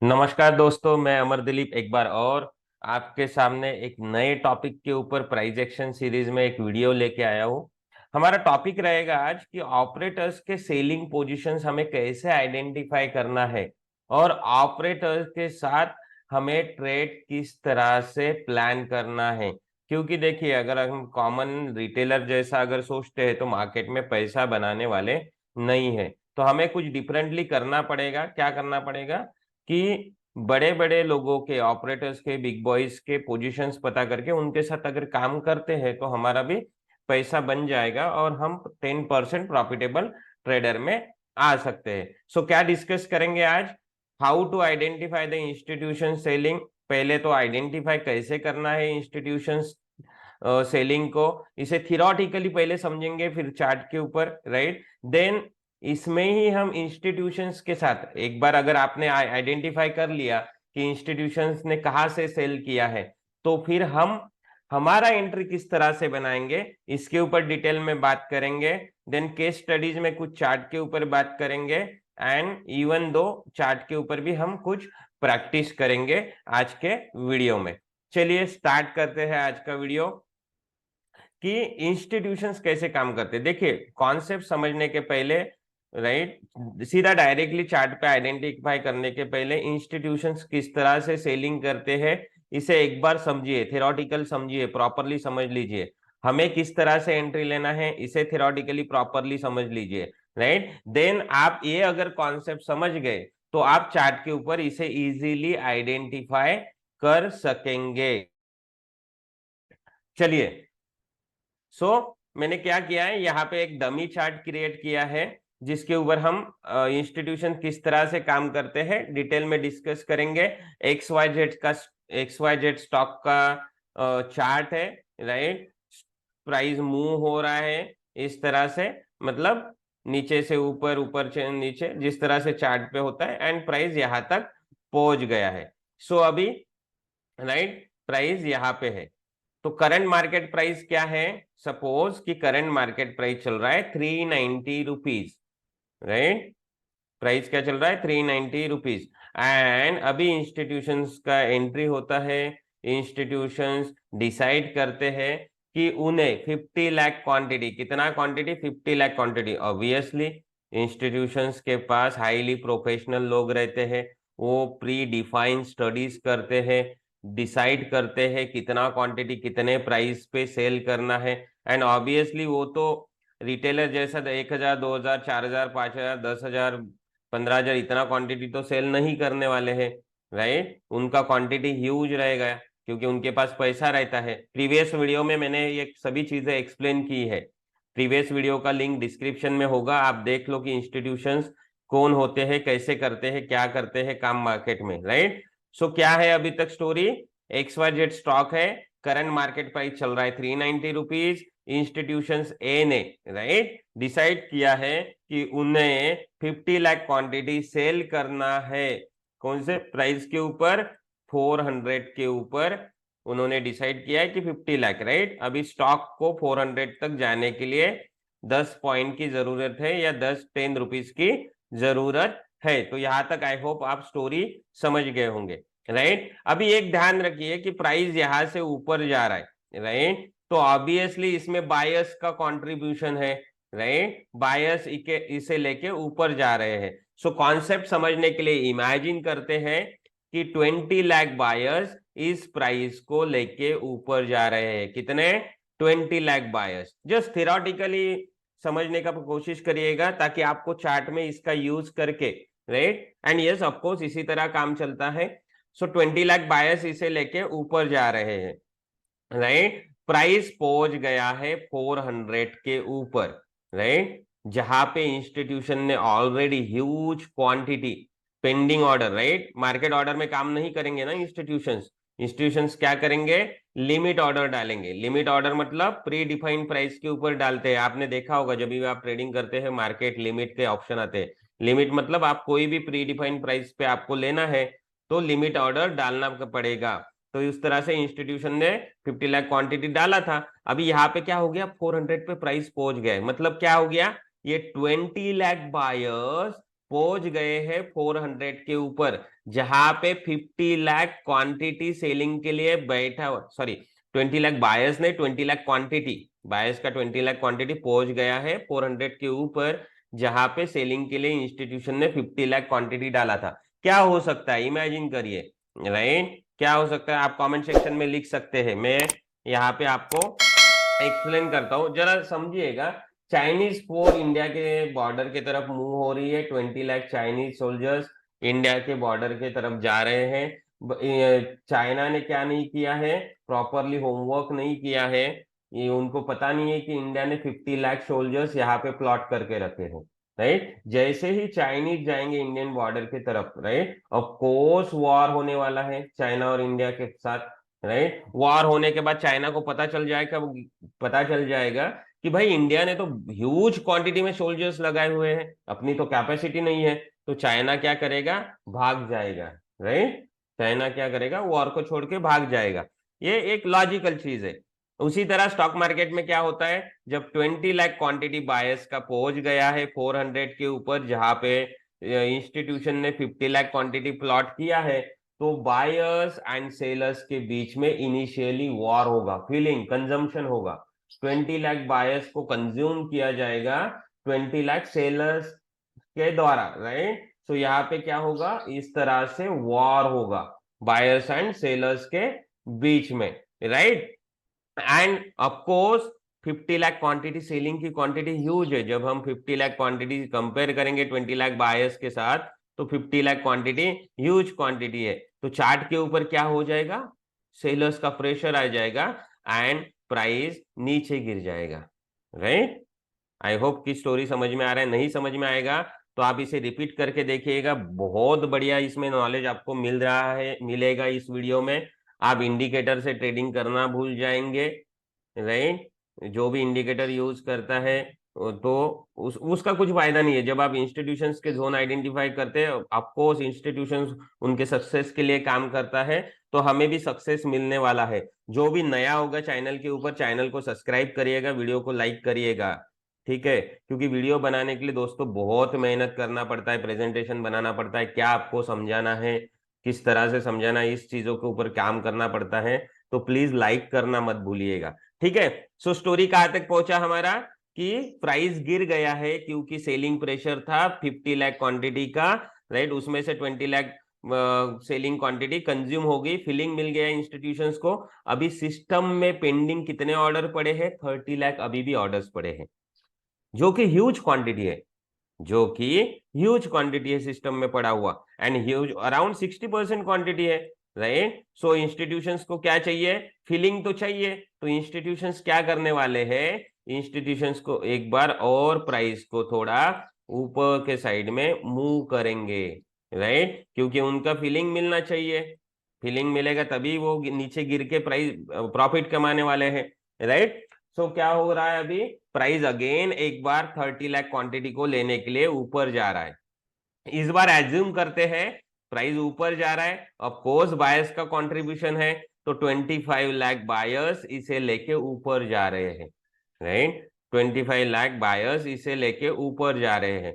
नमस्कार दोस्तों, मैं अमर दिलीप एक बार और आपके सामने एक नए टॉपिक के ऊपर प्राइस एक्शन सीरीज में एक वीडियो लेके आया हूँ। हमारा टॉपिक रहेगा आज कि ऑपरेटर्स के सेलिंग पोजीशंस हमें कैसे आइडेंटिफाई करना है और ऑपरेटर्स के साथ हमें ट्रेड किस तरह से प्लान करना है। क्योंकि देखिए, अगर हम कॉमन रिटेलर जैसा अगर सोचते हैं तो मार्केट में पैसा बनाने वाले नहीं है। तो हमें कुछ डिफरेंटली करना पड़ेगा। क्या करना पड़ेगा कि बड़े बड़े लोगों के, ऑपरेटर्स के, बिग बॉयज के पोजीशंस पता करके उनके साथ अगर काम करते हैं तो हमारा भी पैसा बन जाएगा और हम 10% प्रॉफिटेबल ट्रेडर में आ सकते हैं। सो क्या डिस्कस करेंगे आज? How to identify the institution selling. पहले तो आइडेंटिफाई कैसे करना है इंस्टीट्यूशन सेलिंग को, इसे थियोरेटिकली पहले समझेंगे, फिर चार्ट के ऊपर, राइट। देन इसमें ही हम इंस्टीट्यूशंस के साथ, एक बार अगर आपने आइडेंटिफाई कर लिया कि इंस्टीट्यूशंस ने कहाँ से सेल किया है, तो फिर हम हमारा एंट्री किस तरह से बनाएंगे इसके ऊपर डिटेल में बात करेंगे। देन केस स्टडीज में कुछ चार्ट के ऊपर बात करेंगे एंड इवन दो चार्ट के ऊपर भी हम कुछ प्रैक्टिस करेंगे आज के वीडियो में। चलिए स्टार्ट करते हैं आज का वीडियो कि इंस्टीट्यूशंस कैसे काम करते हैं। देखिए, कॉन्सेप्ट समझने के पहले, राइट, सीधा डायरेक्टली चार्ट पे आइडेंटिफाई करने के पहले इंस्टीट्यूशंस किस तरह से सेलिंग करते हैं इसे एक बार समझिए, थ्योरेटिकल समझिए, प्रॉपरली समझ लीजिए। हमें किस तरह से एंट्री लेना है इसे थ्योरेटिकली प्रॉपरली समझ लीजिए, राइट। देन आप ये अगर कॉन्सेप्ट समझ गए तो आप चार्ट के ऊपर इसे इजीली आइडेंटिफाई कर सकेंगे। चलिए, मैंने क्या किया है, यहाँ पे एक डमी चार्ट क्रिएट किया है जिसके ऊपर हम इंस्टीट्यूशन किस तरह से काम करते हैं डिटेल में डिस्कस करेंगे। एक्स वाई जेड स्टॉक का चार्ट है, राइट। प्राइस मूव हो रहा है इस तरह से, मतलब नीचे से ऊपर, ऊपर से नीचे, जिस तरह से चार्ट पे होता है, एंड प्राइस यहाँ तक पहुंच गया है। अभी, राइट, प्राइस यहाँ पे है। तो करंट मार्केट प्राइस क्या है? सपोज कि करंट मार्केट प्राइस चल रहा है 390 रुपीज, राइट। प्राइस क्या चल रहा है? 390 रुपीज। एंड अभी इंस्टीट्यूशंस का एंट्री होता है। इंस्टीट्यूशंस डिसाइड करते हैं कि उन्हें 50 लाख क्वांटिटी, कितना quantity? 50 lakh quantity. Obviously institutions के पास हाईली प्रोफेशनल लोग रहते हैं, वो प्री डिफाइंड स्टडीज करते हैं, डिसाइड करते हैं कितना क्वांटिटी कितने प्राइस पे सेल करना है। एंड ऑब्वियसली वो तो रिटेलर जैसा 1,000, 2,000, 4,000, 5,000, 10,000, 15,000 इतना क्वांटिटी तो सेल नहीं करने वाले हैं, राइट। उनका क्वांटिटी ह्यूज रहेगा क्योंकि उनके पास पैसा रहता है। प्रीवियस वीडियो में मैंने ये सभी चीजें एक्सप्लेन की है। प्रीवियस वीडियो का लिंक डिस्क्रिप्शन में होगा, आप देख लो कि इंस्टीट्यूशंस कौन होते हैं, कैसे करते हैं, क्या करते हैं काम मार्केट में, राइट। क्या है अभी तक स्टोरी? XYZ स्टॉक है, करंट मार्केट प्राइस चल रहा है 390 रुपीज। इंस्टीट्यूशंस ए ने, राइट, डिसाइड किया है कि उन्हें 50 लाख क्वांटिटी सेल करना है। कौन से प्राइस के ऊपर? 400 के ऊपर उन्होंने डिसाइड किया है कि 50 लाख, राइट। अभी स्टॉक को 400 तक जाने के लिए 10 पॉइंट की जरूरत है या 10 रुपीज की जरूरत है। तो यहां तक आई होप आप स्टोरी समझ गए होंगे, राइट। अभी एक ध्यान रखिए कि प्राइस यहां से ऊपर जा रहा है, राइट, तो ऑब्वियसली इसमें बायस का कंट्रीब्यूशन है, राइट। बायस इसे लेके ऊपर जा रहे हैं। कॉन्सेप्ट समझने के लिए इमेजिन करते हैं कि 20 लाख बायर्स इस प्राइस को लेके ऊपर जा रहे हैं। कितने? 20 लाख बायर्स। जस्ट थियोरेटिकली समझने का कोशिश करिएगा ताकि आपको चार्ट में इसका यूज करके, राइट, एंड यस ऑफकोर्स इसी तरह काम चलता है। 20 लाख बायर्स इसे लेके ऊपर जा रहे हैं, राइट। प्राइस पहुंच गया है 400 के ऊपर, राइट, जहां पे इंस्टीट्यूशन ने already huge quantity pending order, right. Market order में काम नहीं करेंगे ना इंस्टीट्यूशंस। इंस्टीट्यूशंस क्या करेंगे? लिमिट ऑर्डर डालेंगे। लिमिट ऑर्डर मतलब प्री डिफाइंड प्राइस के ऊपर डालते हैं। आपने देखा होगा जब भी आप ट्रेडिंग करते हैं, मार्केट लिमिट के ऑप्शन आते हैं। लिमिट मतलब आप कोई भी प्री डिफाइंड प्राइस पे आपको लेना है तो लिमिट ऑर्डर डालना पड़ेगा। तो इस तरह से इंस्टीट्यूशन ने 50 लाख क्वांटिटी डाला था। अभी यहाँ पे क्या हो गया? 400 पे प्राइस पहुंच गया है। मतलब क्या हो गया? ये 20 लाख बायर्स पहुंच गए हैं 400 के ऊपर, जहां पे 50 लाख क्वांटिटी सेलिंग के लिए बैठा, सॉरी 20 लाख बायर्स नहीं, 20 लाख क्वांटिटी, बायर्स का 20 लाख क्वांटिटी पहुंच गया है 400 के ऊपर, जहां पे सेलिंग के लिए इंस्टीट्यूशन ने 50 लाख क्वांटिटी डाला था। क्या हो सकता है, इमेजिन करिए, राइट? क्या हो सकता है, आप कमेंट सेक्शन में लिख सकते हैं, मैं यहाँ पे आपको एक्सप्लेन करता हूँ, जरा समझिएगा। चाइनीज फोर्स इंडिया के बॉर्डर के तरफ मूव हो रही है, 20 लाख चाइनीज सोल्जर्स इंडिया के बॉर्डर के तरफ जा रहे हैं। चाइना ने क्या नहीं किया है, प्रॉपरली होमवर्क नहीं किया है, ये उनको पता नहीं है कि इंडिया ने 50 लाख सोल्जर्स यहाँ पे प्लॉट करके रखे हैं, राइट? जैसे ही चाइनीज जाएंगे इंडियन बॉर्डर की तरफ, राइट, ऑफ कोर्स वॉर होने वाला है चाइना और इंडिया के साथ, राइट? वॉर होने के बाद चाइना को पता चल जाएगा कि भाई इंडिया ने तो ह्यूज क्वांटिटी में सोल्जर्स लगाए हुए हैं, अपनी तो कैपेसिटी नहीं है, तो चाइना क्या करेगा, भाग जाएगा, राइट? चाइना क्या करेगा, वॉर को छोड़ के भाग जाएगा। ये एक लॉजिकल चीज है। उसी तरह स्टॉक मार्केट में क्या होता है, जब 20 लाख क्वांटिटी बायर्स का पहुंच गया है 400 के ऊपर, जहां पे इंस्टीट्यूशन ने 50 लाख क्वांटिटी प्लॉट किया है, तो बायर्स एंड सेलर्स के बीच में इनिशियली वॉर होगा, फीलिंग कंजम्पशन होगा। 20 लाख बायर्स को कंज्यूम किया जाएगा 20 लाख सेलर्स के द्वारा, राइट? तो यहाँ पे क्या होगा, इस तरह से वॉर होगा बायर्स एंड सेलर्स के बीच में, right? End of course 50 lakh quantity, selling की क्वांटिटी ह्यूज है। जब हम 50 लाख क्वांटिटी कंपेयर करेंगे 20 लाख बायर्स के साथ, तो 50 लाख क्वांटिटी ह्यूज क्वांटिटी है। तो चार्ट के ऊपर क्या हो जाएगा, सेलर्स का प्रेशर आ जाएगा एंड प्राइस नीचे गिर जाएगा, राइट? आई होप की स्टोरी समझ में आ रहा है। नहीं समझ में आएगा तो आप इसे रिपीट करके देखिएगा, बहुत बढ़िया इसमें नॉलेज आपको मिलेगा इस वीडियो में। आप इंडिकेटर से ट्रेडिंग करना भूल जाएंगे, राइट? जो भी इंडिकेटर यूज करता है तो उसका कुछ फायदा नहीं है। जब आप इंस्टीट्यूशंस के जोन आइडेंटिफाई करते हैं, ऑफकोर्स इंस्टीट्यूशंस उनके सक्सेस के लिए काम करता है, तो हमें भी सक्सेस मिलने वाला है। जो भी नया होगा चैनल के ऊपर, चैनल को सब्सक्राइब करिएगा, वीडियो को लाइक करिएगा, ठीक है? क्योंकि वीडियो बनाने के लिए दोस्तों बहुत मेहनत करना पड़ता है, प्रेजेंटेशन बनाना पड़ता है, क्या आपको समझाना है, किस तरह से समझाना है, इस चीजों के ऊपर काम करना पड़ता है। तो प्लीज लाइक करना मत भूलिएगा, ठीक है? सो स्टोरी कहां तक पहुंचा हमारा, कि प्राइस गिर गया है क्योंकि सेलिंग प्रेशर था 50 लाख क्वांटिटी का, राइट? उसमें से 20 लाख सेलिंग क्वांटिटी कंज्यूम हो गई, फिलिंग मिल गया इंस्टीट्यूशंस को। अभी सिस्टम में पेंडिंग कितने ऑर्डर पड़े हैं, 30 लाख अभी भी ऑर्डर्स पड़े हैं, जो कि ह्यूज क्वांटिटी है, जो कि ह्यूज क्वांटिटी है सिस्टम में पड़ा हुआ, एंड ह्यूज अराउंड 60% क्वांटिटी है, राइट? सो इंस्टीट्यूशंस को क्या चाहिए, फिलिंग तो चाहिए। तो इंस्टीट्यूशंस क्या करने वाले हैं, इंस्टीट्यूशंस को एक बार और प्राइस को थोड़ा ऊपर के साइड में मूव करेंगे, राइट? क्योंकि उनका फिलिंग मिलना चाहिए, फिलिंग मिलेगा तभी वो नीचे गिर के प्राइस प्रॉफिट कमाने वाले हैं, राइट? सो क्या हो रहा है, अभी प्राइस अगेन एक बार 30 लाख क्वांटिटी को लेने के लिए ऊपर जा रहा है। इस बार एज्यूम करते हैं प्राइस ऊपर जा रहा है, ऑफ कोर्स बायर्स का कंट्रीब्यूशन है, तो 25 लाख बायर्स इसे लेके ऊपर जा रहे हैं, राइट? 25 लाख बायर्स इसे लेके ऊपर जा रहे हैं,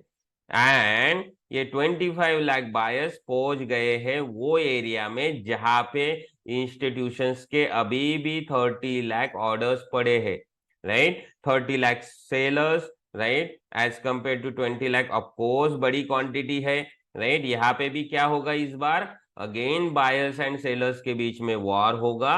एंड ये 25 लाख बायर्स पहुंच गए हैं वो एरिया में जहां पे इंस्टीट्यूशंस के अभी भी 30 लाख ऑर्डर्स पड़े हैं, right? 30 lakh sellers, right, as compare to 20 lakh, of course बड़ी क्वांटिटी है, राइट? यहाँ पे भी क्या होगा, इस बार अगेन बायर्स एंड सेलर्स के बीच में वॉर होगा,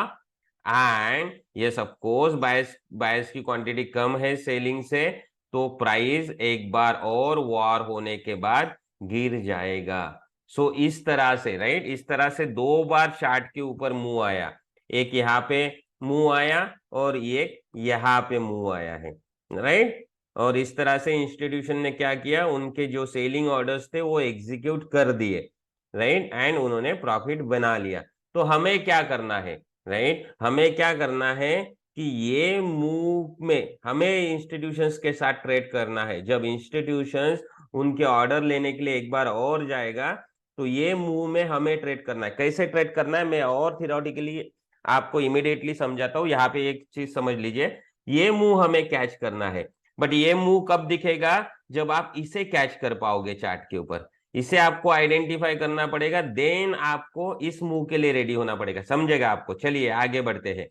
and yes of course buyers की क्वांटिटी कम है सेलिंग से, तो प्राइस एक बार और वॉर होने के बाद गिर जाएगा। सो इस तरह से, राइट, इस तरह से दो बार चार्ट के ऊपर मुंह आया, एक यहाँ पे मुंह आया और एक यहाँ पे मुंह आया है, राइट? और इस तरह से इंस्टीट्यूशन ने क्या किया, उनके जो सेलिंग ऑर्डर्स थे वो एग्जीक्यूट कर दिए, राइट, एंड उन्होंने प्रॉफिट बना लिया। तो हमें क्या करना है, राइट? हमें क्या करना है कि ये मूव में हमें इंस्टीट्यूशंस के साथ ट्रेड करना है। जब इंस्टीट्यूशंस उनके ऑर्डर लेने के लिए एक बार और जाएगा, तो ये मूव में हमें ट्रेड करना है। कैसे ट्रेड करना है मैं और थियोरेटिकली आपको इमीडिएटली समझाता हूं। यहाँ पे एक चीज समझ लीजिए, ये मूव हमें कैच करना है, बट ये मूव कब दिखेगा, जब आप इसे कैच कर पाओगे चार्ट के ऊपर। इसे आपको आइडेंटिफाई करना पड़ेगा, देन आपको इस मूव के लिए रेडी होना पड़ेगा, समझेगा आपको। चलिए आगे बढ़ते हैं।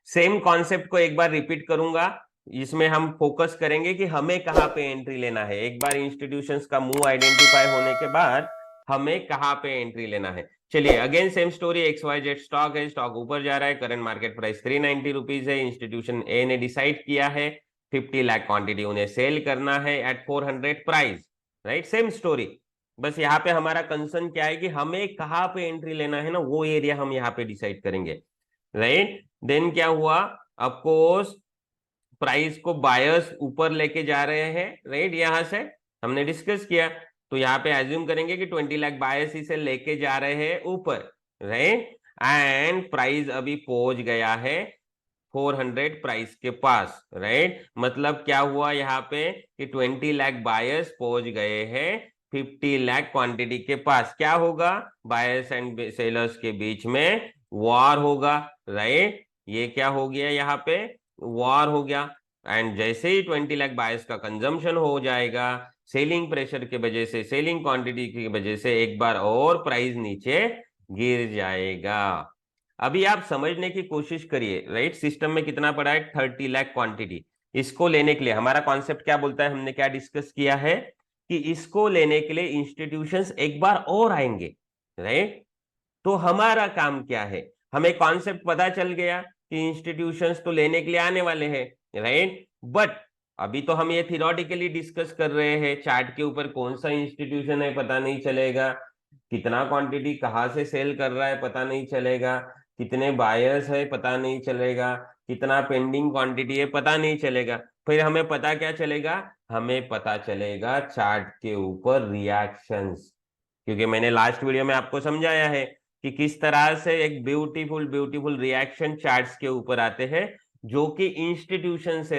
सेम कॉन्सेप्ट को एक बार रिपीट करूंगा, इसमें हम फोकस करेंगे कि हमें कहां पे एंट्री लेना है। एक बार इंस्टीट्यूशंस का मूव आइडेंटिफाई होने के बाद हमें कहां पे एंट्री लेना है। चलिए again same story, XYZ stock है, स्टॉक ऊपर जा रहा है, करंट मार्केट प्राइस 390 रुपीज है। इंस्टीट्यूशन ए ने डिसाइड किया है 50 लाख क्वांटिटी उन्हें सेल करना है at 400 price, right. Same story, बस यहाँ पे हमारा कंसर्न क्या है कि हमें कहां पे एंट्री लेना है ना, वो एरिया हम यहाँ पे डिसाइड करेंगे, राइट। देन क्या हुआ, अफकोर्स प्राइस को बायर्स ऊपर लेके जा रहे हैं, राइट। यहां से हमने डिस्कस किया, तो यहाँ पे एज्यूम करेंगे कि 20 लाख बायर्स इसे लेके जा रहे हैं ऊपर, राइट। एंड प्राइस अभी पहुंच गया है 400 प्राइस के पास, राइट। मतलब क्या हुआ यहाँ पे कि 20 लाख बायर्स पहुंच गए हैं 50 लाख क्वांटिटी के पास। क्या होगा, बायर्स एंड सेलर्स के बीच में वॉर होगा, राइट। ये क्या हो गया, यहाँ पे वॉर हो गया। एंड जैसे ही 20 लाख बायर्स का कंजम्पशन हो जाएगा, सेलिंग प्रेशर के वजह से, सेलिंग क्वांटिटी की वजह से एक बार और प्राइस नीचे गिर जाएगा। अभी आप समझने की कोशिश करिए, राइट। सिस्टम में कितना पड़ा है, 30 लाख क्वांटिटी। इसको लेने के लिए हमारा कॉन्सेप्ट क्या बोलता है, हमने क्या डिस्कस किया है कि इसको लेने के लिए इंस्टीट्यूशंस एक बार और आएंगे, राइट। तो हमारा काम क्या है, हमें कॉन्सेप्ट पता चल गया कि इंस्टीट्यूशंस तो लेने के लिए आने वाले हैं, राइट। बट अभी तो हम ये थियोरेटिकली डिस्कस कर रहे हैं, चार्ट के ऊपर कौन सा इंस्टीट्यूशन है पता नहीं चलेगा, कितना क्वांटिटी कहाँ से सेल कर रहा है पता नहीं चलेगा, कितने बायर्स है पता नहीं चलेगा, कितना पेंडिंग क्वांटिटी है पता नहीं चलेगा। फिर हमें पता क्या चलेगा, हमें पता चलेगा चार्ट के ऊपर रिएक्शंस, क्योंकि मैंने लास्ट वीडियो में आपको समझाया है कि किस तरह से एक ब्यूटीफुल ब्यूटीफुल रिएक्शन चार्ट्स के ऊपर आते हैं, जो कि इंस्टीट्यूशंस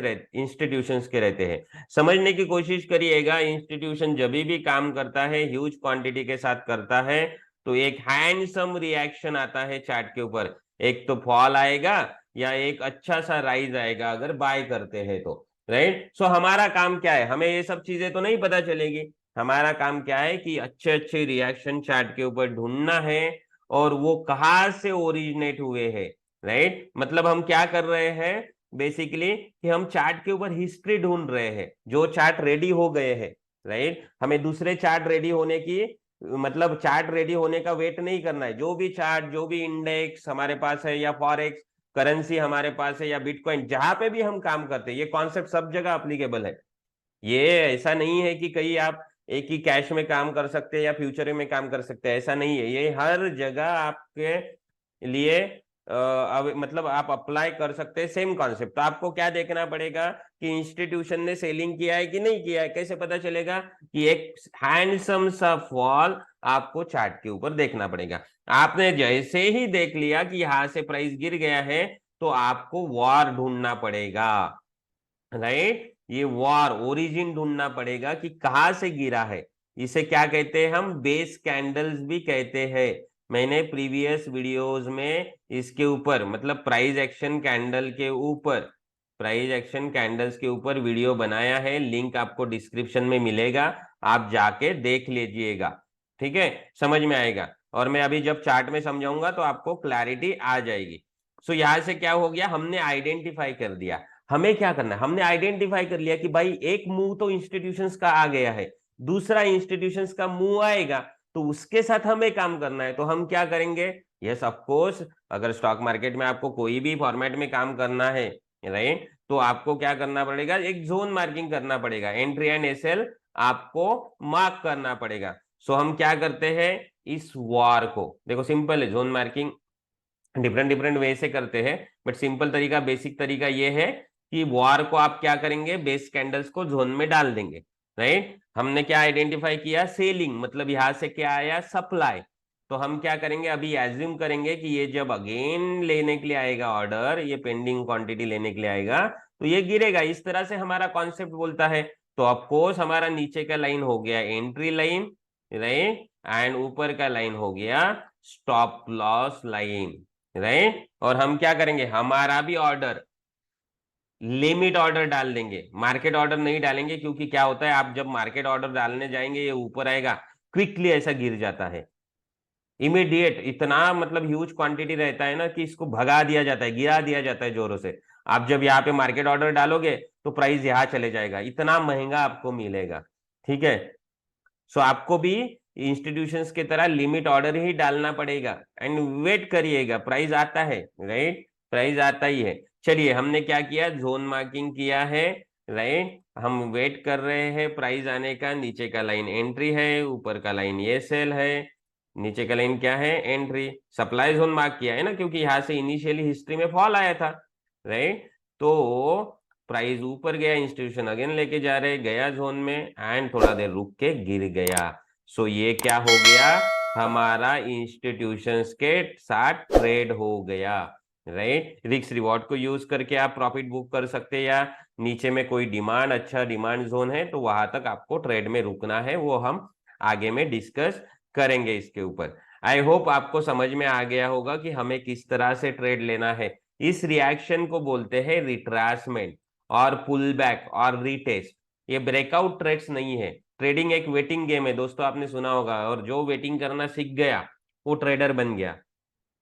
के रहते हैं। समझने की कोशिश करिएगा, इंस्टीट्यूशन जब भी काम करता है, ह्यूज क्वांटिटी के साथ करता है, तो एक हैंडसम रिएक्शन आता है चार्ट के ऊपर। एक तो फॉल आएगा या एक अच्छा सा राइज आएगा अगर बाय करते हैं तो, राइट। सो हमारा काम क्या है, हमें ये सब चीजें तो नहीं पता चलेगी, हमारा काम क्या है कि अच्छे अच्छे रिएक्शन चार्ट के ऊपर ढूंढना है, और वो कहाँ से ओरिजिनेट हुए हैं, राइट। मतलब हम क्या कर रहे हैं बेसिकली कि हम चार्ट के ऊपर हिस्ट्री ढूंढ रहे हैं, जो चार्ट रेडी हो गए हैं, राइट। हमें दूसरे चार्ट रेडी होने की, मतलब चार्ट रेडी होने का वेट नहीं करना है। जो भी चार्ट, जो भी इंडेक्स हमारे पास है, या फॉरेक्स करेंसी हमारे पास है, या बिटकॉइन, जहां पे भी हम काम करते हैं, ये कॉन्सेप्ट सब जगह अप्लीकेबल है। ये ऐसा नहीं है कि कहीं आप एक ही कैश में काम कर सकते हैं या फ्यूचर में काम कर सकते हैं, ऐसा नहीं है। ये हर जगह आपके लिए मतलब आप अप्लाई कर सकते हैं सेम कॉन्सेप्ट। तो आपको क्या देखना पड़ेगा कि इंस्टीट्यूशन ने सेलिंग किया है कि नहीं किया है, कैसे पता चलेगा कि एक हैंडसम सा फॉल आपको चार्ट के ऊपर देखना पड़ेगा। आपने जैसे ही देख लिया कि यहां से प्राइस गिर गया है, तो आपको वॉर ढूंढना पड़ेगा, राइट। ये वॉर ओरिजिन ढूंढना पड़ेगा कि कहां से गिरा है। इसे क्या कहते हैं, हम बेस कैंडल्स भी कहते हैं। मैंने प्रीवियस वीडियोस में इसके ऊपर, मतलब प्राइस एक्शन कैंडल के ऊपर, प्राइस एक्शन कैंडल्स के ऊपर वीडियो बनाया है, लिंक आपको डिस्क्रिप्शन में मिलेगा, आप जाके देख लीजिएगा, ठीक है, समझ में आएगा। और मैं अभी जब चार्ट में समझाऊंगा तो आपको क्लैरिटी आ जाएगी। सो यहां से क्या हो गया, हमने आइडेंटिफाई कर दिया। हमें क्या करना है, हमने आइडेंटिफाई कर लिया कि भाई एक मूव तो इंस्टीट्यूशंस का आ गया है, दूसरा इंस्टीट्यूशंस का मूव आएगा, तो उसके साथ हमें काम करना है। तो हम क्या करेंगे, यस ऑफ कोर्स, अगर स्टॉक मार्केट में आपको कोई भी फॉर्मेट में काम करना है, राइट, तो आपको क्या करना पड़ेगा, एक जोन मार्किंग करना पड़ेगा, एंट्री एंड एसएल आपको मार्क करना पड़ेगा। सो हम क्या करते हैं, इस वार को देखो, सिंपल है, zone marking different different way से करते हैं, बट सिंपल तरीका, बेसिक तरीका ये है कि वॉर को आप क्या करेंगे, बेस कैंडल्स को जोन में डाल देंगे, राइट। हमने क्या आइडेंटिफाई किया, सेलिंग, मतलब यहां से क्या आया, सप्लाई। तो हम क्या करेंगे, अभी एज्यूम करेंगे कि ये जब अगेन लेने के लिए आएगा ऑर्डर, ये पेंडिंग क्वांटिटी लेने के लिए आएगा, तो ये गिरेगा। इस तरह से हमारा कॉन्सेप्ट बोलता है। तो ऑफकोर्स हमारा नीचे का लाइन हो गया एंट्री लाइन, राइट, एंड ऊपर का लाइन हो गया स्टॉप लॉस लाइन, राइट। और हम क्या करेंगे, हमारा भी ऑर्डर लिमिट ऑर्डर डाल देंगे, मार्केट ऑर्डर नहीं डालेंगे, क्योंकि क्या होता है आप जब मार्केट ऑर्डर डालने जाएंगे ये ऊपर आएगा, क्विकली ऐसा गिर जाता है, इमीडिएट, इतना मतलब ह्यूज क्वांटिटी रहता है ना कि इसको भगा दिया जाता है, गिरा दिया जाता है जोरों से। आप जब यहाँ पे मार्केट ऑर्डर डालोगे तो प्राइस यहाँ चले जाएगा, इतना महंगा आपको मिलेगा। ठीक है, सो आपको भी इंस्टीट्यूशंस की तरह लिमिट ऑर्डर ही डालना पड़ेगा एंड वेट करिएगा, प्राइस आता है, राइट, प्राइस आता ही है। चलिए हमने क्या किया, जोन मार्किंग किया है, राइट, हम वेट कर रहे हैं प्राइस आने का। नीचे का लाइन एंट्री है, ऊपर का लाइन ये सेल है, नीचे का लाइन क्या है, एंट्री। सप्लाई जोन मार्क किया है ना, क्योंकि यहां से इनिशियली हिस्ट्री में फॉल आया था, राइट। तो प्राइस ऊपर गया, इंस्टीट्यूशन अगेन लेके जा रहे, गया जोन में एंड थोड़ा देर रुक के गिर गया। सो ये क्या हो गया, हमारा इंस्टीट्यूशंस के साथ ट्रेड हो गया, राइट। रिस्क रिवॉर्ड को यूज करके आप प्रॉफिट बुक कर सकते हैं, या नीचे में कोई डिमांड, अच्छा डिमांड जोन है तो वहां तक आपको ट्रेड में रुकना है, वो हम आगे में डिस्कस करेंगे इसके ऊपर। आई होप आपको समझ में आ गया होगा कि हमें किस तरह से ट्रेड लेना है। इस रिएक्शन को बोलते हैं रिट्रासमेंट और पुल बैक और रीटेस्ट। ये ब्रेकआउट ट्रेड्स नहीं है, ट्रेडिंग एक वेटिंग गेम है दोस्तों, आपने सुना होगा, और जो वेटिंग करना सीख गया वो ट्रेडर बन गया,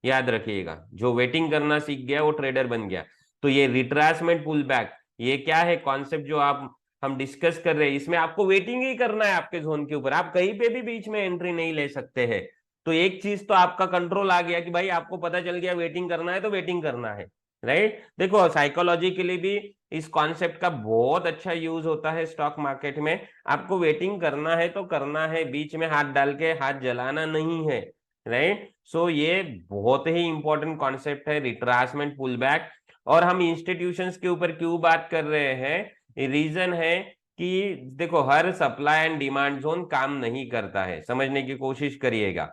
याद रखिएगा, जो वेटिंग करना सीख गया वो ट्रेडर बन गया। तो ये रिट्रासमेंट पुल बैक, ये क्या है कॉन्सेप्ट जो आप हम डिस्कस कर रहे हैं, इसमें आपको वेटिंग ही करना है आपके जोन के ऊपर, आप कहीं पे भी बीच में एंट्री नहीं ले सकते हैं। तो एक चीज तो आपका कंट्रोल आ गया कि भाई आपको पता चल गया वेटिंग करना है तो वेटिंग करना है, राइट। देखो साइकोलॉजी के लिए भी इस कॉन्सेप्ट का बहुत अच्छा यूज होता है स्टॉक मार्केट में। आपको वेटिंग करना है तो करना है, बीच में हाथ डाल के हाथ जलाना नहीं है, राइट। सो ये बहुत ही इंपॉर्टेंट कॉन्सेप्ट है रिट्रासमेंट पुल बैक। और हम इंस्टीट्यूशंस के ऊपर क्यों बात कर रहे हैं, रीजन है कि देखो हर सप्लाई एंड डिमांड जोन काम नहीं करता है, समझने की कोशिश करिएगा,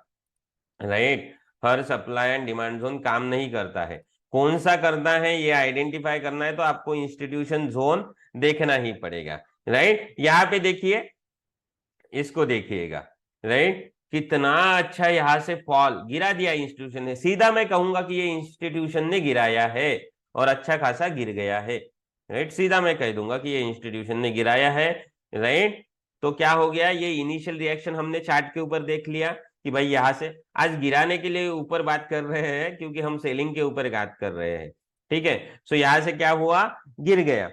right. Her supply and demand zone काम नहीं करता है, कौन सा करना है ये आइडेंटिफाई करना है तो आपको इंस्टीट्यूशन जोन देखना ही पड़ेगा, राइट। यहाँ पे देखिए, इसको देखिएगा, राइट, कितना अच्छा यहां से फॉल गिरा दिया इंस्टीट्यूशन ने, सीधा मैं कहूंगा कि ये इंस्टीट्यूशन ने गिराया है और अच्छा खासा गिर गया है, राइट, सीधा मैं कह दूंगा कि ये इंस्टीट्यूशन ने गिराया है, राइट। तो क्या हो गया, ये इनिशियल रिएक्शन हमने चार्ट के ऊपर देख लिया कि भाई यहां से आज गिराने के लिए ऊपर बात कर रहे हैं क्योंकि हम सेलिंग के ऊपर बात कर रहे हैं, ठीक है। सो यहां से क्या हुआ, गिर गया,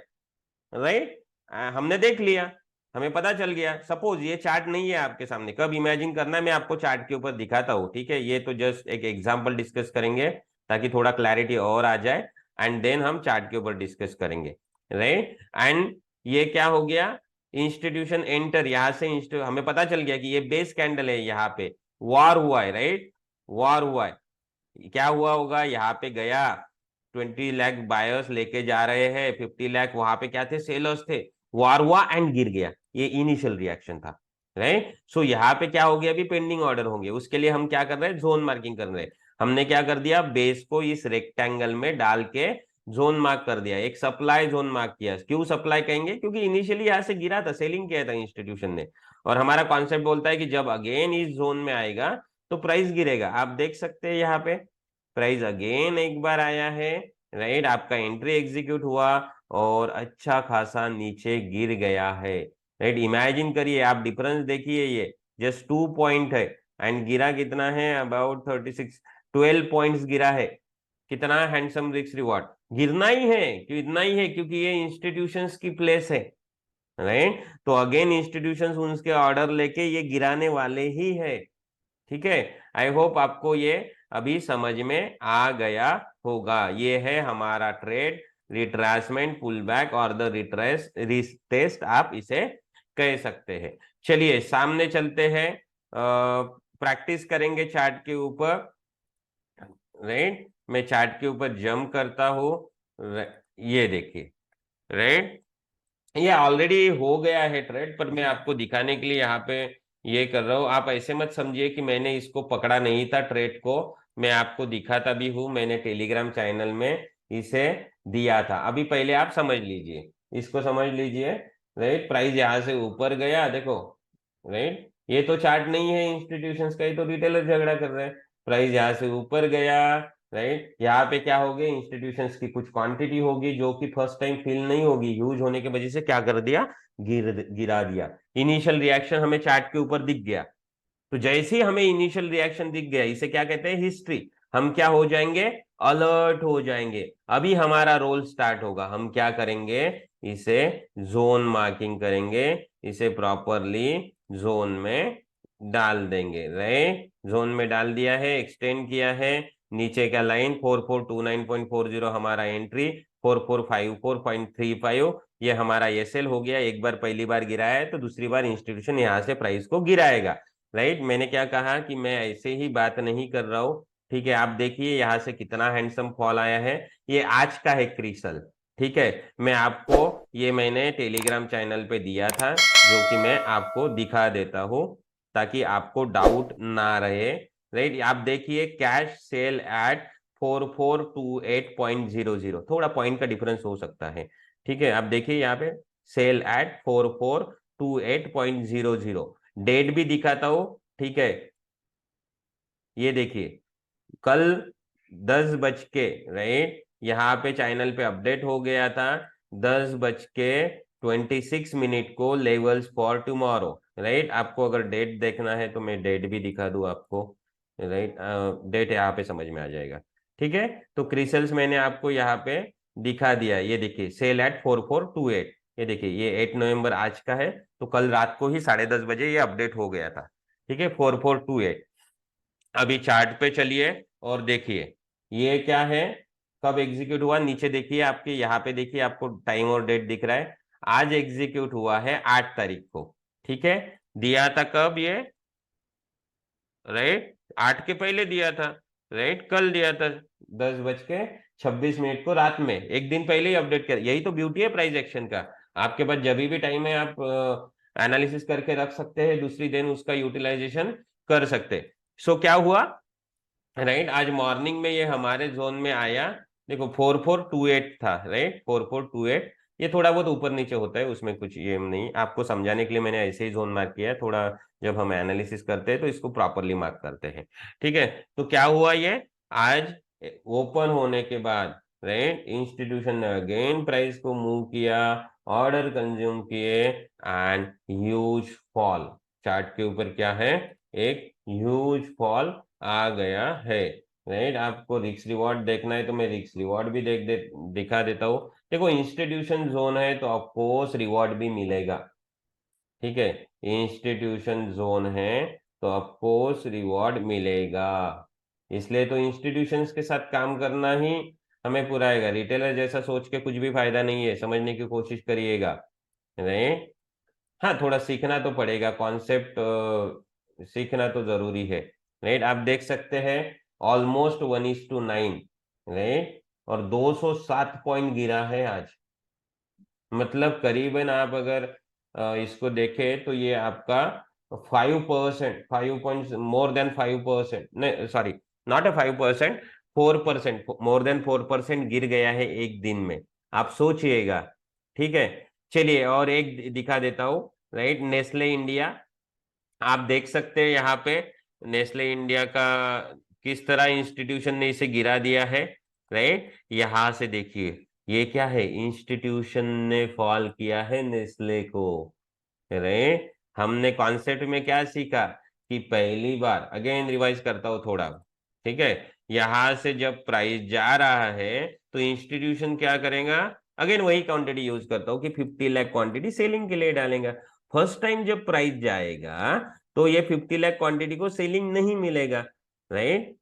राइट, हमने देख लिया, हमें पता चल गया। सपोज ये चार्ट नहीं है आपके सामने, कब इमेजिन करना है मैं आपको चार्ट के ऊपर दिखाता हूँ, ठीक है, ये तो जस्ट एक एग्जांपल डिस्कस करेंगे ताकि थोड़ा क्लैरिटी और आ जाए, एंड देन हम चार्ट के ऊपर डिस्कस करेंगे, राइट। एंड ये क्या हो गया, इंस्टीट्यूशन एंटर, यहां से हमें पता चल गया कि ये बेस कैंडल है, यहाँ पे वॉर हुआ है, राइट, वॉर हुआ है, क्या हुआ होगा, यहाँ पे गया 20 लाख बायर्स लेके जा रहे हैं, 50 लाख वहां पे क्या थे, सेलर्स थे, वार हुआ एंड गिर गया, ये इनिशियल रिएक्शन था, राइट। सो यहाँ पे क्या हो गया, अभी पेंडिंग ऑर्डर होंगे, उसके लिए हम क्या कर रहे हैं, जोन मार्किंग कर रहे हैं। हमने क्या कर दिया, बेस को इस रेक्टेंगल में डाल के जोन मार्क कर दिया, एक सप्लाई जोन मार्क किया। क्यों सप्लाई कहेंगे, क्योंकि इनिशियली यहाँ से गिरा था, सेलिंग किया था इंस्टीट्यूशन ने, और हमारा कॉन्सेप्ट बोलता है कि जब अगेन इस जोन में आएगा तो प्राइस गिरेगा। आप देख सकते हैं यहाँ पे प्राइस अगेन एक बार आया है, राइट, आपका एंट्री एग्जीक्यूट हुआ और अच्छा खासा नीचे गिर गया है, राइट। इमेजिन करिए, आप डिफरेंस देखिए, ये जस्ट 2 पॉइंट है एंड गिरा कितना है, अबाउट 36, 12 पॉइंट्स गिरा है। कितना हैंडसम रिस्क रिवॉर्ड, गिरना ही है, क्यों इतना ही है, क्योंकि ये इंस्टीट्यूशंस की प्लेस है, राइट। तो अगेन इंस्टीट्यूशंस उनके ऑर्डर लेके ये गिराने वाले ही है, ठीक है। आई होप आपको ये अभी समझ में आ गया होगा। ये है हमारा ट्रेड, रिट्रेसमेंट, पुल बैक और द रिट्रेस रिटेस्ट आप इसे कह सकते हैं। चलिए सामने चलते हैं, प्रैक्टिस करेंगे चार्ट के ऊपर, राइट। मैं चार्ट के ऊपर जंप करता हूं, ये देखिए, राइट, ये ऑलरेडी हो गया है ट्रेड, पर मैं आपको दिखाने के लिए यहाँ पे ये कर रहा हूँ। आप ऐसे मत समझिए कि मैंने इसको पकड़ा नहीं था ट्रेड को, मैं आपको दिखाता भी हूँ, मैंने टेलीग्राम चैनल में इसे दिया था। अभी पहले आप समझ लीजिए, इसको समझ लीजिए, राइट। प्राइस यहाँ से ऊपर गया, देखो, राइट, ये तो चार्ट नहीं है इंस्टीट्यूशंस का, ये तो रिटेलर झगड़ा कर रहे हैं। प्राइस यहाँ से ऊपर गया, राइट। यहाँ पे क्या होगी, इंस्टीट्यूशंस की कुछ क्वांटिटी होगी जो कि फर्स्ट टाइम फिल नहीं होगी, ह्यूज होने की वजह से क्या कर दिया, गिरा दिया। इनिशियल रिएक्शन हमें चार्ट के ऊपर दिख गया, तो जैसे ही हमें इनिशियल रिएक्शन दिख गया, इसे क्या कहते हैं, हिस्ट्री। हम क्या हो जाएंगे, अलर्ट हो जाएंगे। अभी हमारा रोल स्टार्ट होगा, हम क्या करेंगे, इसे जोन मार्किंग करेंगे, इसे प्रॉपरली जोन में डाल देंगे। राइट, जोन में डाल दिया है, एक्सटेंड किया है। नीचे का लाइन 4429.40 हमारा एंट्री, 4454.35 ये हमारा एसएल हो गया। एक बार पहली बार गिराया है तो दूसरी बार इंस्टीट्यूशन यहाँ से प्राइस को गिराएगा। राइट, मैंने क्या कहा कि मैं ऐसे ही बात नहीं कर रहा हूँ। ठीक है, आप देखिए यहाँ से कितना हैंडसम फॉल आया है। ये आज का है क्रिसल। ठीक है, मैं आपको, ये मैंने टेलीग्राम चैनल पे दिया था, जो कि मैं आपको दिखा देता हूँ ताकि आपको डाउट ना रहे। राइट, आप देखिए कैश सेल एट 4428.00, थोड़ा पॉइंट का डिफरेंस हो सकता है। ठीक है, आप देखिए यहाँ पे सेल एट 4428.00, डेट भी दिखाता हूं। ठीक है, ये देखिए कल 10 बज के, राइट, यहाँ पे चैनल पे अपडेट हो गया था 10 बज के 26 मिनट को, लेवल्स फॉर टुमारो। राइट, आपको अगर डेट देखना है तो मैं डेट भी दिखा दूं आपको। राइट, डेट यहाँ पे समझ में आ जाएगा। ठीक है, तो क्रिसल्स मैंने आपको यहाँ पे दिखा दिया। ये देखिए सेल एट 4428, ये देखिए ये 8 नवंबर आज का है, तो कल रात को ही 10:30 बजे ये अपडेट हो गया था। ठीक है, 4428। अभी चार्ट पे चलिए और देखिए ये क्या है, कब एग्जीक्यूट हुआ। नीचे देखिए, आपके यहाँ पे देखिए, आपको टाइम और डेट दिख रहा है। आज एग्जीक्यूट हुआ है 8 तारीख को। ठीक है, दिया था कब ये, राइट, 8 के पहले दिया था। राइट, कल दिया था 10 बज के 26 मिनट को रात में, एक दिन पहले ही अपडेट कर। यही तो ब्यूटी है प्राइस एक्शन का, आपके पास जब भी टाइम है आप एनालिसिस करके रख सकते हैं, दूसरी दिन उसका यूटिलाइजेशन कर सकते। सो क्या हुआ, राइट, आज मॉर्निंग में ये हमारे जोन में आया। देखो 4428 था, राइट, 4428। ये थोड़ा बहुत ऊपर नीचे होता है, उसमें कुछ ये नहीं, आपको समझाने के लिए मैंने ऐसे ही जोन मार्क किया है। थोड़ा जब हम एनालिसिस करते हैं तो इसको प्रॉपरली मार्क करते हैं। ठीक है, तो क्या हुआ, ये आज ओपन होने के बाद, राइट, इंस्टीट्यूशन ने अगेन प्राइस को मूव किया, ऑर्डर कंज्यूम किए, एंड ह्यूज फॉल। चार्ट के ऊपर क्या है, एक ह्यूज फॉल आ गया है। राइट, आपको रिस्क रिवॉर्ड देखना है तो मैं रिस्क रिवॉर्ड भी दिखा देता हूँ। देखो इंस्टीट्यूशन जोन है तो ऑफकोर्स रिवॉर्ड भी मिलेगा। ठीक है, इंस्टीट्यूशन जोन है तो ऑफकोर्स रिवॉर्ड मिलेगा। इसलिए तो इंस्टीट्यूशंस के साथ काम करना ही हमें पुराएगा। रिटेलर जैसा सोच के कुछ भी फायदा नहीं है, समझने की कोशिश करिएगा। राइट, हाँ थोड़ा सीखना तो पड़ेगा, कॉन्सेप्ट सीखना तो जरूरी है। राइट, आप देख सकते हैं ऑलमोस्ट 1:9, राइट, और 207 पॉइंट गिरा है आज। मतलब करीबन आप अगर इसको देखें तो ये आपका 5%, 5 पॉइंट, मोर देन 5%, नहीं sorry, not a 5%, 4%, more than 4% गिर गया है एक दिन में। आप सोचिएगा। ठीक है, चलिए और एक दिखा देता हूँ। राइट, नेस्ले इंडिया, आप देख सकते हैं यहाँ पे नेस्ले इंडिया का किस तरह इंस्टीट्यूशन ने इसे गिरा दिया है। राइट, यहाँ से देखिए ये क्या है, इंस्टीट्यूशन ने फॉल किया है नेस्ले को। राइट, हमने कॉन्सेप्ट में क्या सीखा कि पहली बार, अगेन रिवाइज करता हूँ थोड़ा। ठीक है, यहां से जब प्राइस जा रहा है तो इंस्टीट्यूशन क्या करेगा, अगेन वही क्वांटिटी यूज करता हूँ कि 50 लाख क्वांटिटी सेलिंग के लिए डालेगा। फर्स्ट टाइम जब प्राइस जाएगा तो ये 50 लाख क्वांटिटी को सेलिंग नहीं मिलेगा। राइट,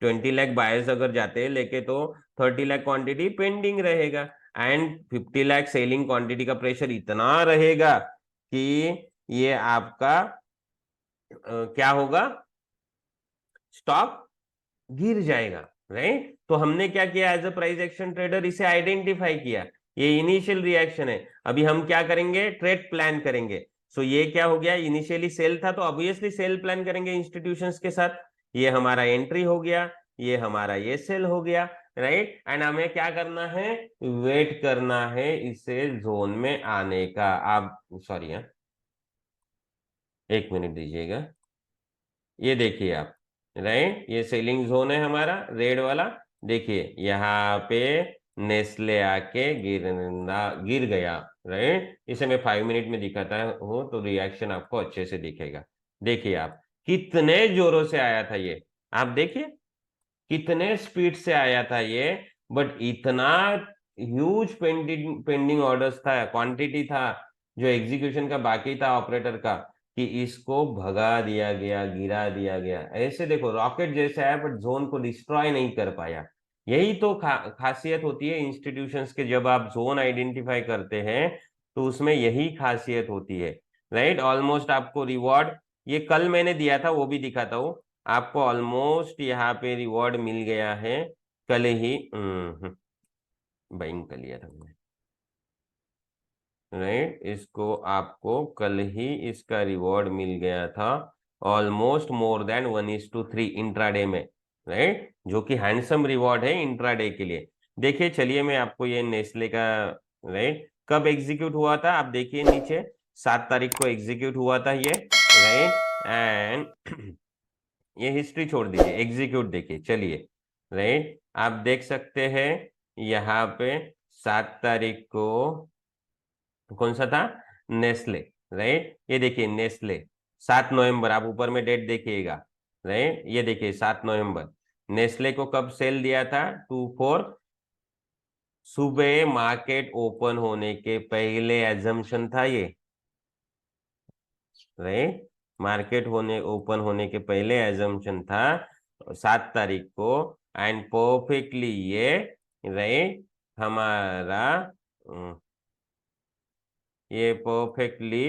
20 लाख बायर्स अगर जाते हैं लेके तो 30 लाख क्वांटिटी पेंडिंग रहेगा। एंड 50 लाख सेलिंग क्वांटिटी का प्रेशर इतना रहेगा कि ये आपका क्या होगा, स्टॉक गिर जाएगा। राइट, तो हमने क्या किया, as a price action trader इसे आइडेंटिफाई किया। ये इनिशियल रिएक्शन है, अभी हम क्या करेंगे, ट्रेड प्लान करेंगे। सो ये क्या हो गया, इनिशियली सेल था तो ऑब्वियसली सेल प्लान करेंगे इंस्टीट्यूशंस के साथ। ये हमारा एंट्री हो गया, ये हमारा ये सेल हो गया। राइट, एंड हमें क्या करना है, वेट करना है इसे जोन में आने का। आप सॉरी, 1 मिनट दीजिएगा। ये देखिए आप, राइट, ये सेलिंग जोन है हमारा रेड वाला, देखिए यहाँ पे नेस्ले आके गिर गया, राइट। इसे मैं 5 मिनट में दिखाता हूँ तो रिएक्शन आपको अच्छे से दिखेगा। देखिए आप, कितने जोरों से आया था ये, आप देखिए कितने स्पीड से आया था ये। बट इतना ह्यूज पेंडिंग ऑर्डर्स था, क्वांटिटी था जो एग्जीक्यूशन का बाकी था ऑपरेटर का, कि इसको भगा दिया गया, गिरा दिया गया। ऐसे देखो रॉकेट जैसे आया बट जोन को डिस्ट्रॉय नहीं कर पाया। यही तो खासियत होती है इंस्टीट्यूशंस के, जब आप जोन आइडेंटिफाई करते हैं तो उसमें यही खासियत होती है, राइट। ऑलमोस्ट आपको रिवॉर्ड, ये कल मैंने दिया था वो भी दिखाता हूँ आपको। ऑलमोस्ट यहाँ पे रिवॉर्ड मिल गया है कल ही, बाइंग कर लिया था मैंने, राइट। इसको आपको कल ही इसका रिवॉर्ड मिल गया था, ऑलमोस्ट मोर देन 1:3 इंट्राडे में, राइट, जो कि हैंडसम रिवॉर्ड है इंट्राडे के लिए। देखिए चलिए मैं आपको ये नेस्ले का, राइट, कब एग्जीक्यूट हुआ था आप देखिए नीचे, 7 तारीख को एग्जीक्यूट हुआ था ये, राइट। एंड ये हिस्ट्री छोड़ दीजिए, एग्जीक्यूट देखिए चलिए, राइट। आप देख सकते हैं यहाँ पे 7 तारीख को कौन सा था, नेस्ले, राइट। ये देखिए नेस्ले 7 नवंबर, आप ऊपर में डेट देखिएगा, राइट। ये देखिए 7 नवंबर, नेस्ले को कब सेल दिया था, 2/4, सुबह मार्केट ओपन होने के पहले एजम्पशन था ये, राइट। मार्केट ओपन होने के पहले एजम्पशन था 7 तारीख को। एंड परफेक्टली ये, राइट, हमारा ये परफेक्टली,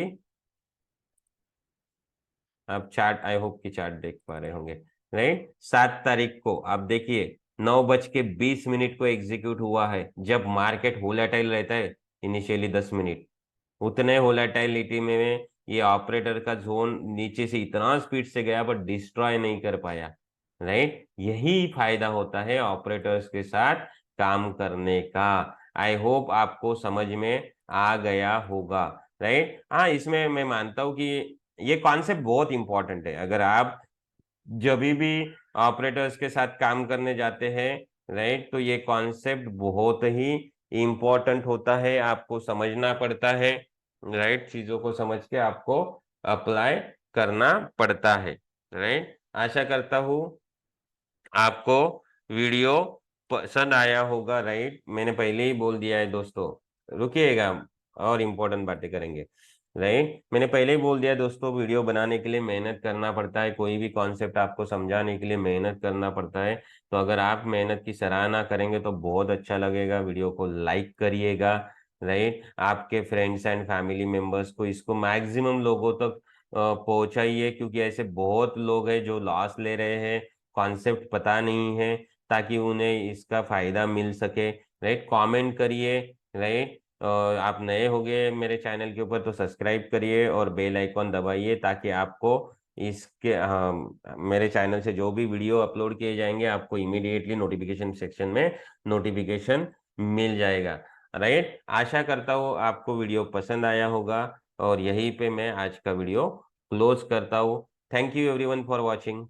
आप चार्ट, आई होप कि चार्ट देख पा रहे होंगे, राइट। 7 तारीख को आप देखिए 9:20 को एग्जीक्यूट हुआ है, जब मार्केट वोलेटाइल रहता है इनिशियली 10 मिनट। उतने वोलेटाइलिटी में ये ऑपरेटर का जोन नीचे से इतना स्पीड से गया बट डिस्ट्रॉय नहीं कर पाया, राइट। यही फायदा होता है ऑपरेटर्स के साथ काम करने का। आई होप आपको समझ में आ गया होगा, राइट। हाँ, इसमें मैं मानता हूँ कि ये कॉन्सेप्ट बहुत इंपॉर्टेंट है। अगर आप जब भी ऑपरेटर्स के साथ काम करने जाते हैं, राइट, तो ये कॉन्सेप्ट बहुत ही इंपॉर्टेंट होता है, आपको समझना पड़ता है, राइट। चीजों को समझ के आपको अप्लाई करना पड़ता है, राइट। आशा करता हूँ आपको वीडियो पसंद आया होगा, राइट। मैंने पहले ही बोल दिया है दोस्तों, रुकिएगा, और इम्पोर्टेंट बातें करेंगे, राइट। मैंने पहले ही बोल दिया दोस्तों, वीडियो बनाने के लिए मेहनत करना पड़ता है, कोई भी कॉन्सेप्ट आपको समझाने के लिए मेहनत करना पड़ता है। तो अगर आप मेहनत की सराहना करेंगे तो बहुत अच्छा लगेगा। वीडियो को लाइक करिएगा, राइट। आपके फ्रेंड्स एंड फैमिली मेंबर्स को इसको मैक्सिमम लोगों तक पहुंचाइए, क्योंकि ऐसे बहुत लोग हैं जो लॉस ले रहे हैं, कॉन्सेप्ट पता नहीं है, ताकि उन्हें इसका फायदा मिल सके, राइट। कमेंट करिए, राइट। और आप नए होंगे मेरे चैनल के ऊपर तो सब्सक्राइब करिए और बेल आइकॉन दबाइए, ताकि आपको इसके मेरे चैनल से जो भी वीडियो अपलोड किए जाएंगे आपको इमीडिएटली नोटिफिकेशन सेक्शन में नोटिफिकेशन मिल जाएगा, राइट। आशा करता हूँ आपको वीडियो पसंद आया होगा, और यहीं पे मैं आज का वीडियो क्लोज करता हूँ। Thank you everyone for watching.